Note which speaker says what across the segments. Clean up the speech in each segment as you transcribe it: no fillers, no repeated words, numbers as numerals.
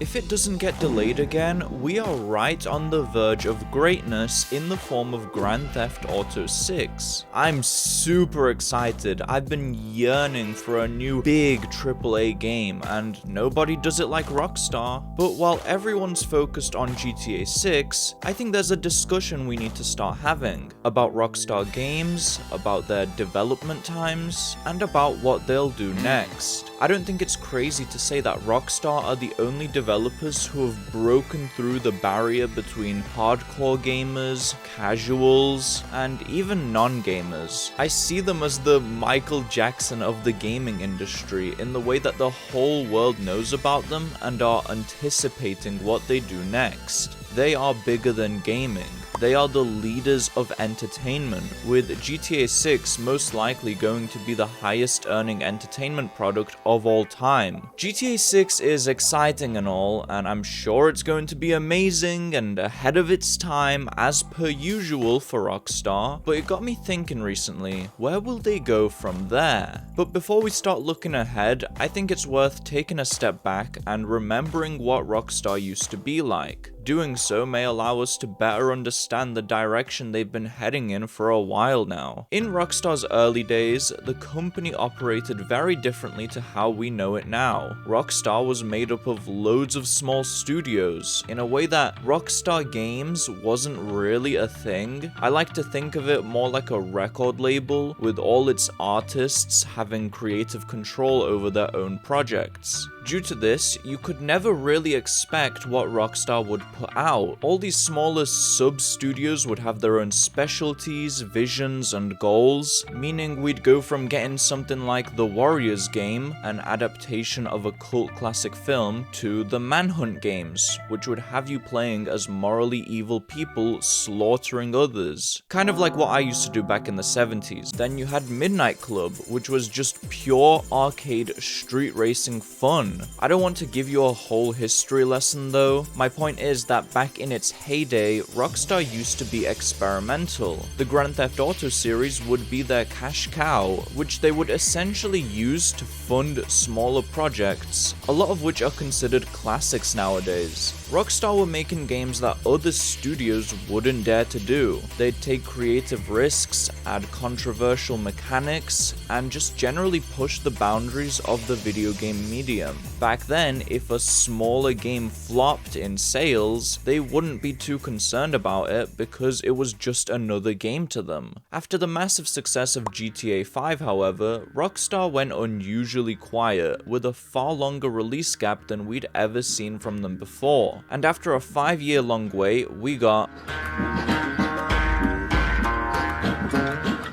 Speaker 1: If it doesn't get delayed again, we are right on the verge of greatness in the form of Grand Theft Auto 6. I'm super excited. I've been yearning for a new big AAA game, and nobody does it like Rockstar. But while everyone's focused on GTA 6, I think there's a discussion we need to start having about Rockstar Games, about their development times, and about what they'll do next. I don't think it's crazy to say that Rockstar are the only developers who have broken through the barrier between hardcore gamers, casuals, and even non-gamers. I see them as the Michael Jackson of the gaming industry in the way that the whole world knows about them and are anticipating what they do next. They are bigger than gaming. They are the leaders of entertainment, with GTA 6 most likely going to be the highest earning entertainment product of all time. GTA 6 is exciting and all, and I'm sure it's going to be amazing and ahead of its time as per usual for Rockstar, but it got me thinking recently, where will they go from there? But before we start looking ahead, I think it's worth taking a step back and remembering what Rockstar used to be like. Doing so may allow us to better understand the direction they've been heading in for a while now. In Rockstar's early days, the company operated very differently to how we know it now. Rockstar was made up of loads of small studios, in a way that Rockstar Games wasn't really a thing. I like to think of it more like a record label, with all its artists having creative control over their own projects. Due to this, you could never really expect what Rockstar would put out. All these smaller sub-studios would have their own specialties, visions, and goals, meaning we'd go from getting something like the Warriors game, an adaptation of a cult classic film, to the Manhunt games, which would have you playing as morally evil people slaughtering others. Kind of like what I used to do back in the 70s. Then you had Midnight Club, which was just pure arcade street racing fun. I don't want to give you a whole history lesson though. My point is that back in its heyday, Rockstar used to be experimental. The Grand Theft Auto series would be their cash cow, which they would essentially use to fund smaller projects, a lot of which are considered classics nowadays. Rockstar were making games that other studios wouldn't dare to do. They'd take creative risks, add controversial mechanics, and just generally push the boundaries of the video game medium. Back then, if a smaller game flopped in sales, they wouldn't be too concerned about it because it was just another game to them. After the massive success of GTA 5, however, Rockstar went unusually quiet, with a far longer release gap than we'd ever seen from them before. And after a 5-year-long wait, we got...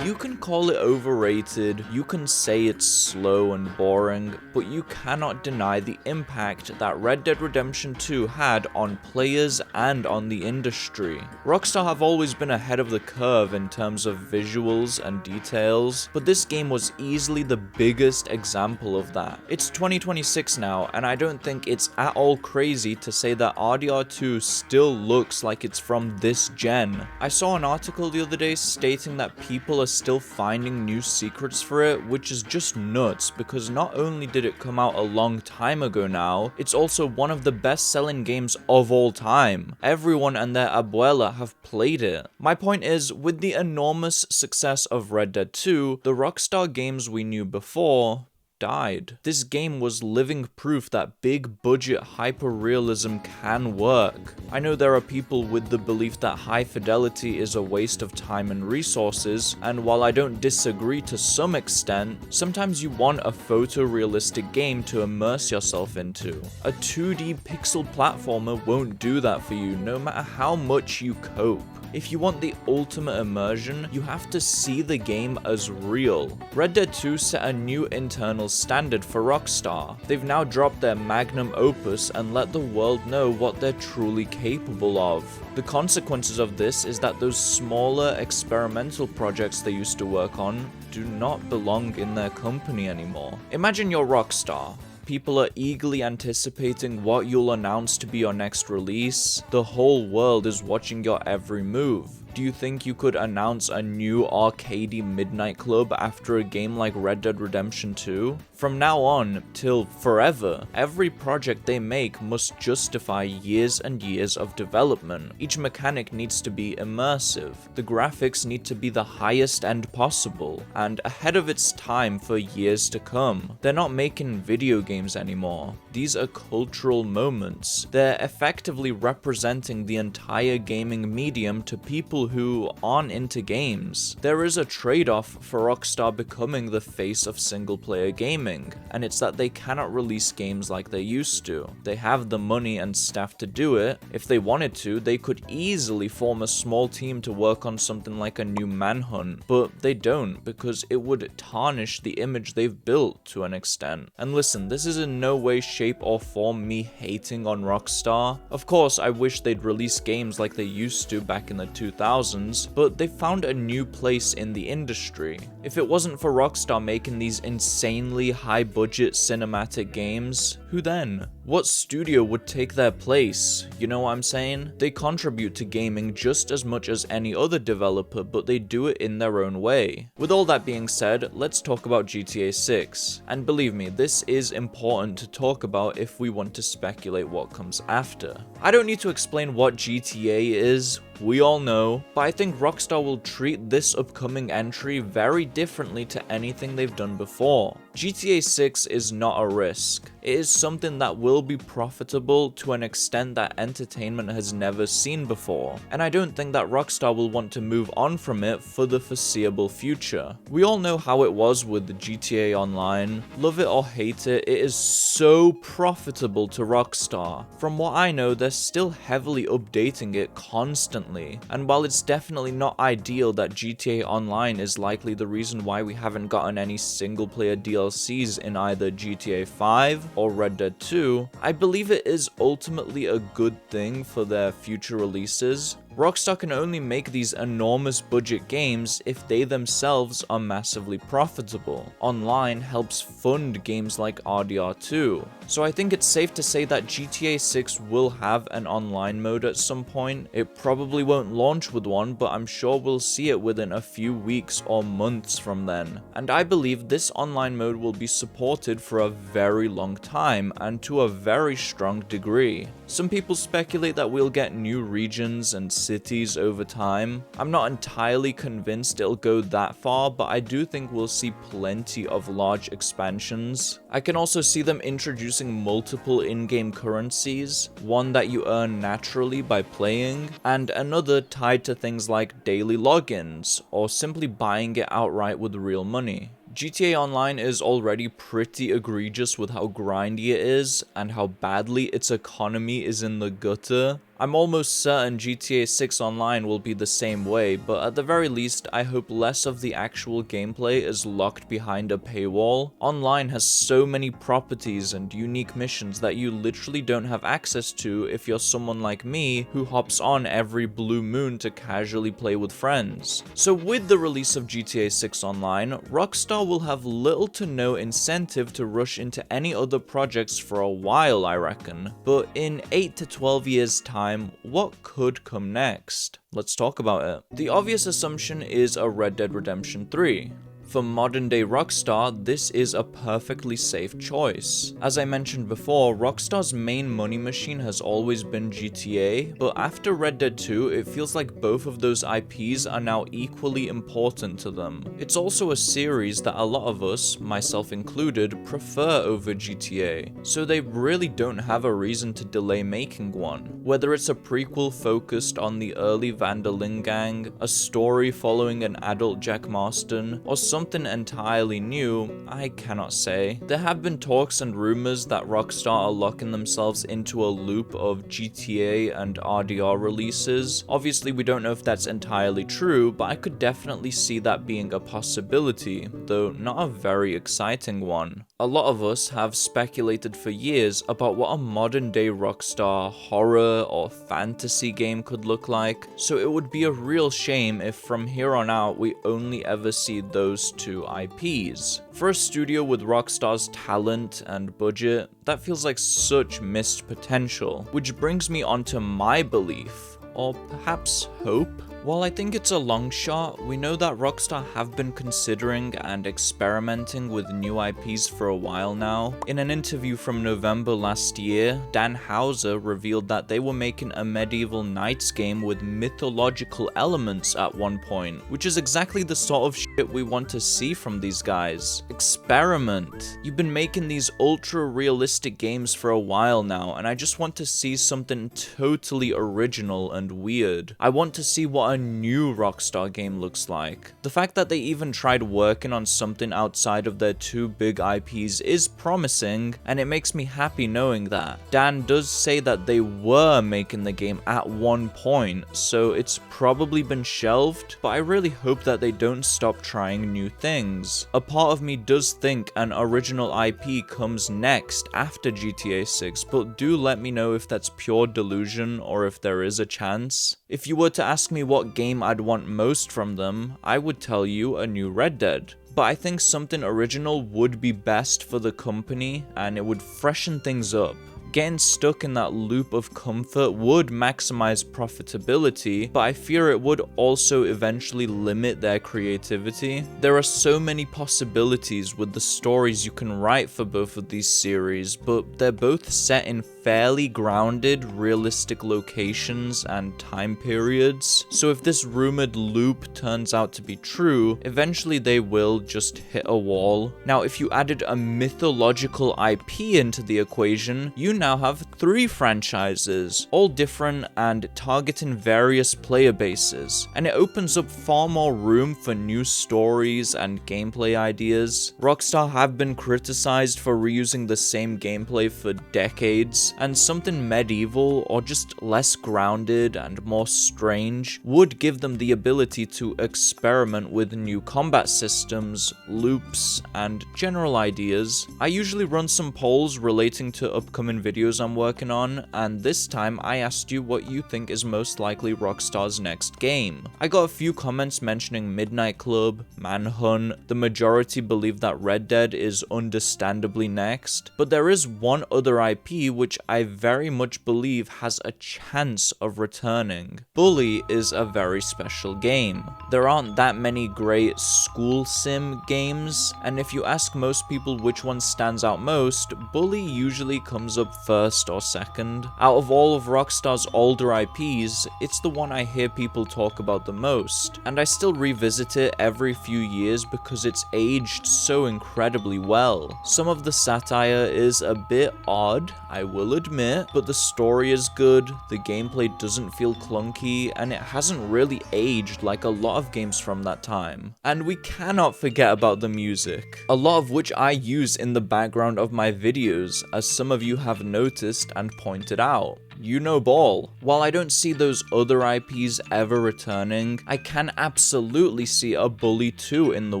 Speaker 1: You can call it overrated, you can say it's slow and boring, but you cannot deny the impact that Red Dead Redemption 2 had on players and on the industry. Rockstar have always been ahead of the curve in terms of visuals and details, but this game was easily the biggest example of that. It's 2026 now, and I don't think it's at all crazy to say that RDR2 still looks like it's from this gen. I saw an article the other day stating that people are still finding new secrets for it, which is just nuts because not only did it come out a long time ago now, it's also one of the best-selling games of all time. Everyone and their abuela have played it. My point is, with the enormous success of Red Dead 2, the Rockstar games we knew before died. This game was living proof that big budget hyper-realism can work. I know there are people with the belief that high fidelity is a waste of time and resources, and while I don't disagree to some extent, sometimes you want a photorealistic game to immerse yourself into. A 2D pixel platformer won't do that for you, no matter how much you cope. If you want the ultimate immersion, you have to see the game as real. Red Dead 2 set a new internal standard for Rockstar. They've now dropped their magnum opus and let the world know what they're truly capable of. The consequences of this is that those smaller experimental projects they used to work on do not belong in their company anymore. Imagine you're Rockstar. People are eagerly anticipating what you'll announce to be your next release. The whole world is watching your every move. Do you think you could announce a new arcadey midnight club after a game like Red Dead Redemption 2? From now on, till forever, every project they make must justify years and years of development. Each mechanic needs to be immersive, the graphics need to be the highest end possible, and ahead of its time for years to come. They're not making video games anymore. These are cultural moments. They're effectively representing the entire gaming medium to people who aren't into games. There is a trade-off for Rockstar becoming the face of single-player gaming, and it's that they cannot release games like they used to. They have the money and staff to do it. If they wanted to, they could easily form a small team to work on something like a new Manhunt, but they don't because it would tarnish the image they've built to an extent. And listen, this is in no way, shape, or form me hating on Rockstar. Of course, I wish they'd release games like they used to back in the 2000s, but they found a new place in the industry. If it wasn't for Rockstar making these insanely high-budget cinematic games, who then? What studio would take their place? You know what I'm saying? They contribute to gaming just as much as any other developer, but they do it in their own way. With all that being said, let's talk about GTA 6. And believe me, this is important to talk about if we want to speculate what comes after. I don't need to explain what GTA is, we all know, but I think Rockstar will treat this upcoming entry very differently to anything they've done before. GTA 6 is not a risk. It is something that will be profitable to an extent that entertainment has never seen before, and I don't think that Rockstar will want to move on from it for the foreseeable future. We all know how it was with the GTA Online. Love it or hate it, it is so profitable to Rockstar. From what I know, they're still heavily updating it constantly, and while it's definitely not ideal that GTA Online is likely the reason why we haven't gotten any single-player DLCs in either GTA 5 or Red Dead 2, I believe it is ultimately a good thing for their future releases. Rockstar can only make these enormous budget games if they themselves are massively profitable. Online helps fund games like RDR2. So I think it's safe to say that GTA 6 will have an online mode at some point. It probably won't launch with one, but I'm sure we'll see it within a few weeks or months from then. And I believe this online mode will be supported for a very long time and to a very strong degree. Some people speculate that we'll get new regions and cities over time. I'm not entirely convinced it'll go that far, but I do think we'll see plenty of large expansions. I can also see them introducing multiple in-game currencies, one that you earn naturally by playing, and another tied to things like daily logins, or simply buying it outright with real money. GTA Online is already pretty egregious with how grindy it is, and how badly its economy is in the gutter. I'm almost certain GTA 6 Online will be the same way, but at the very least, I hope less of the actual gameplay is locked behind a paywall. Online has so many properties and unique missions that you literally don't have access to if you're someone like me who hops on every blue moon to casually play with friends. So with the release of GTA 6 Online, Rockstar will have little to no incentive to rush into any other projects for a while, I reckon. But in 8 to 12 years time, what could come next? Let's talk about it. The obvious assumption is a Red Dead Redemption 3. For modern day Rockstar, this is a perfectly safe choice. As I mentioned before, Rockstar's main money machine has always been GTA, but after Red Dead 2, it feels like both of those IPs are now equally important to them. It's also a series that a lot of us, myself included, prefer over GTA, so they really don't have a reason to delay making one. Whether it's a prequel focused on the early Van der Linde gang, a story following an adult Jack Marston, or something entirely new, I cannot say. There have been talks and rumors that Rockstar are locking themselves into a loop of GTA and RDR releases. Obviously, we don't know if that's entirely true, but I could definitely see that being a possibility, though not a very exciting one. A lot of us have speculated for years about what a modern day Rockstar horror or fantasy game could look like, so it would be a real shame if from here on out we only ever see those two IPs. For a studio with Rockstar's talent and budget, that feels like such missed potential, which brings me onto my belief. or perhaps hope? While I think it's a long shot, we know that Rockstar have been considering and experimenting with new IPs for a while now. In an interview from November last year, Dan Houser revealed that they were making a medieval knights game with mythological elements at one point, which is exactly the sort of shit we want to see from these guys. Experiment. You've been making these ultra realistic games for a while now, and I just want to see something totally original and weird. I want to see what a new Rockstar game looks like. The fact that they even tried working on something outside of their two big IPs is promising, and it makes me happy knowing that. Dan does say that they were making the game at one point, so it's probably been shelved, but I really hope that they don't stop trying new things. A part of me does think an original IP comes next after GTA 6, but do let me know if that's pure delusion or if there is a chance. If you were to ask me what game I'd want most from them, I would tell you a new Red Dead. But I think something original would be best for the company, and it would freshen things up. Getting stuck in that loop of comfort would maximize profitability, but I fear it would also eventually limit their creativity. There are so many possibilities with the stories you can write for both of these series, but they're both set in fairly grounded, realistic locations and time periods. So if this rumored loop turns out to be true, eventually they will just hit a wall. Now, if you added a mythological IP into the equation, you now have 3 franchises, all different and targeting various player bases, and it opens up far more room for new stories and gameplay ideas. Rockstar have been criticized for reusing the same gameplay for decades, and something medieval or just less grounded and more strange would give them the ability to experiment with new combat systems, loops, and general ideas. I usually run some polls relating to upcoming videos I'm working on, and this time I asked you what you think is most likely Rockstar's next game. I got a few comments mentioning Midnight Club, Manhunt. The majority believe that Red Dead is understandably next, but there is one other IP which I very much believe has a chance of returning. Bully is a very special game. There aren't that many great school sim games, and if you ask most people which one stands out most, Bully usually comes up first or second. Out of all of Rockstar's older IPs, it's the one I hear people talk about the most, and I still revisit it every few years because it's aged so incredibly well. Some of the satire is a bit odd, I will admit, but the story is good, the gameplay doesn't feel clunky, and it hasn't really aged like a lot of games from that time. And we cannot forget about the music, a lot of which I use in the background of my videos, as some of you have noticed and pointed out. You know Ball. While I don't see those other IPs ever returning, I can absolutely see a Bully 2 in the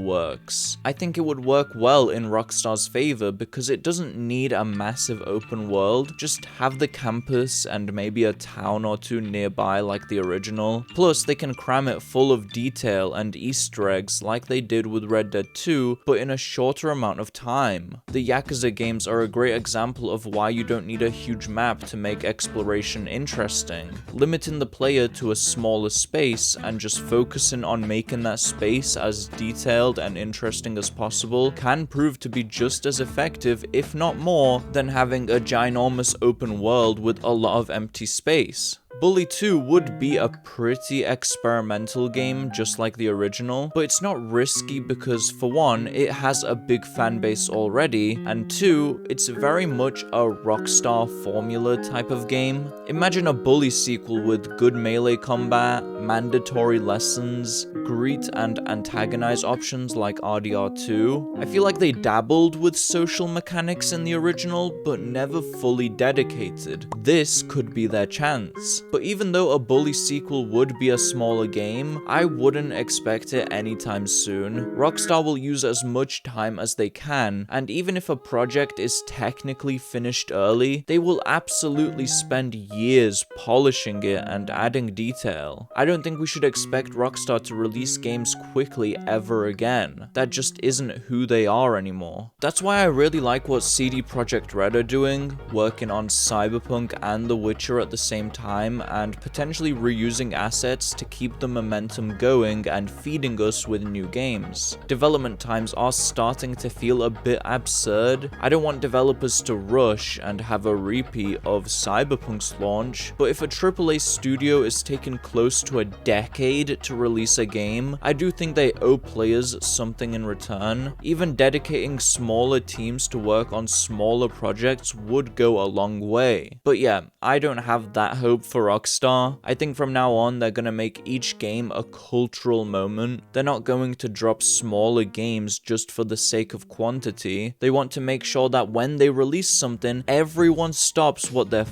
Speaker 1: works. I think it would work well in Rockstar's favor because it doesn't need a massive open world, just have the campus and maybe a town or two nearby like the original. Plus, they can cram it full of detail and Easter eggs like they did with Red Dead 2, but in a shorter amount of time. The Yakuza games are a great example of why you don't need a huge map to make exploration interesting. Limiting the player to a smaller space and just focusing on making that space as detailed and interesting as possible can prove to be just as effective, if not more, than having a ginormous open world with a lot of empty space. Bully 2 would be a pretty experimental game, just like the original, but it's not risky because, for one, it has a big fan base already, and 2, it's very much a Rockstar formula type of game. Imagine a Bully sequel with good melee combat, mandatory lessons, greet and antagonize options like RDR2. I feel like they dabbled with social mechanics in the original, but never fully dedicated. This could be their chance. But even though a Bully sequel would be a smaller game, I wouldn't expect it anytime soon. Rockstar will use as much time as they can, and even if a project is technically finished early, they will absolutely spend years polishing it and adding detail. I don't think we should expect Rockstar to release release games quickly ever again. That just isn't who they are anymore. That's why I really like what CD Projekt Red are doing, working on Cyberpunk and The Witcher at the same time, and potentially reusing assets to keep the momentum going and feeding us with new games. Development times are starting to feel a bit absurd. I don't want developers to rush and have a repeat of Cyberpunk's launch, but if a AAA studio is taking close to a decade to release a game, I do think they owe players something in return. Even dedicating smaller teams to work on smaller projects would go a long way. But yeah, I don't have that hope for Rockstar. I think from now on they're gonna make each game a cultural moment. They're not going to drop smaller games just for the sake of quantity. They want to make sure that when they release something, everyone stops what they're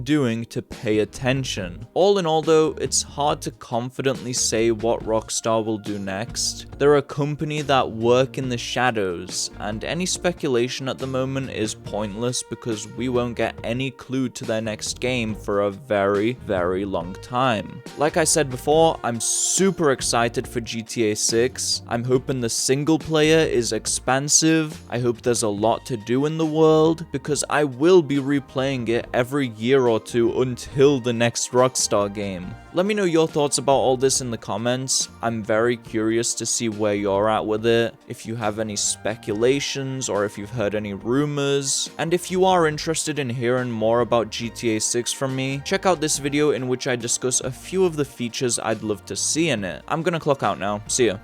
Speaker 1: doing to pay attention. All in all though, it's hard to confidently say what Rockstar will do next. They're a company that work in the shadows, and any speculation at the moment is pointless because we won't get any clue to their next game for a very, very long time. Like I said before, I'm super excited for GTA 6. I'm hoping the single player is expansive. I hope there's a lot to do in the world, because I will be replaying it every year or two until the next Rockstar game. Let me know your thoughts about all this in the comments. I'm very curious to see where you're at with it, if you have any speculations or if you've heard any rumors. And if you are interested in hearing more about GTA 6 from me, check out this video in which I discuss a few of the features I'd love to see in it. I'm gonna clock out now. See ya.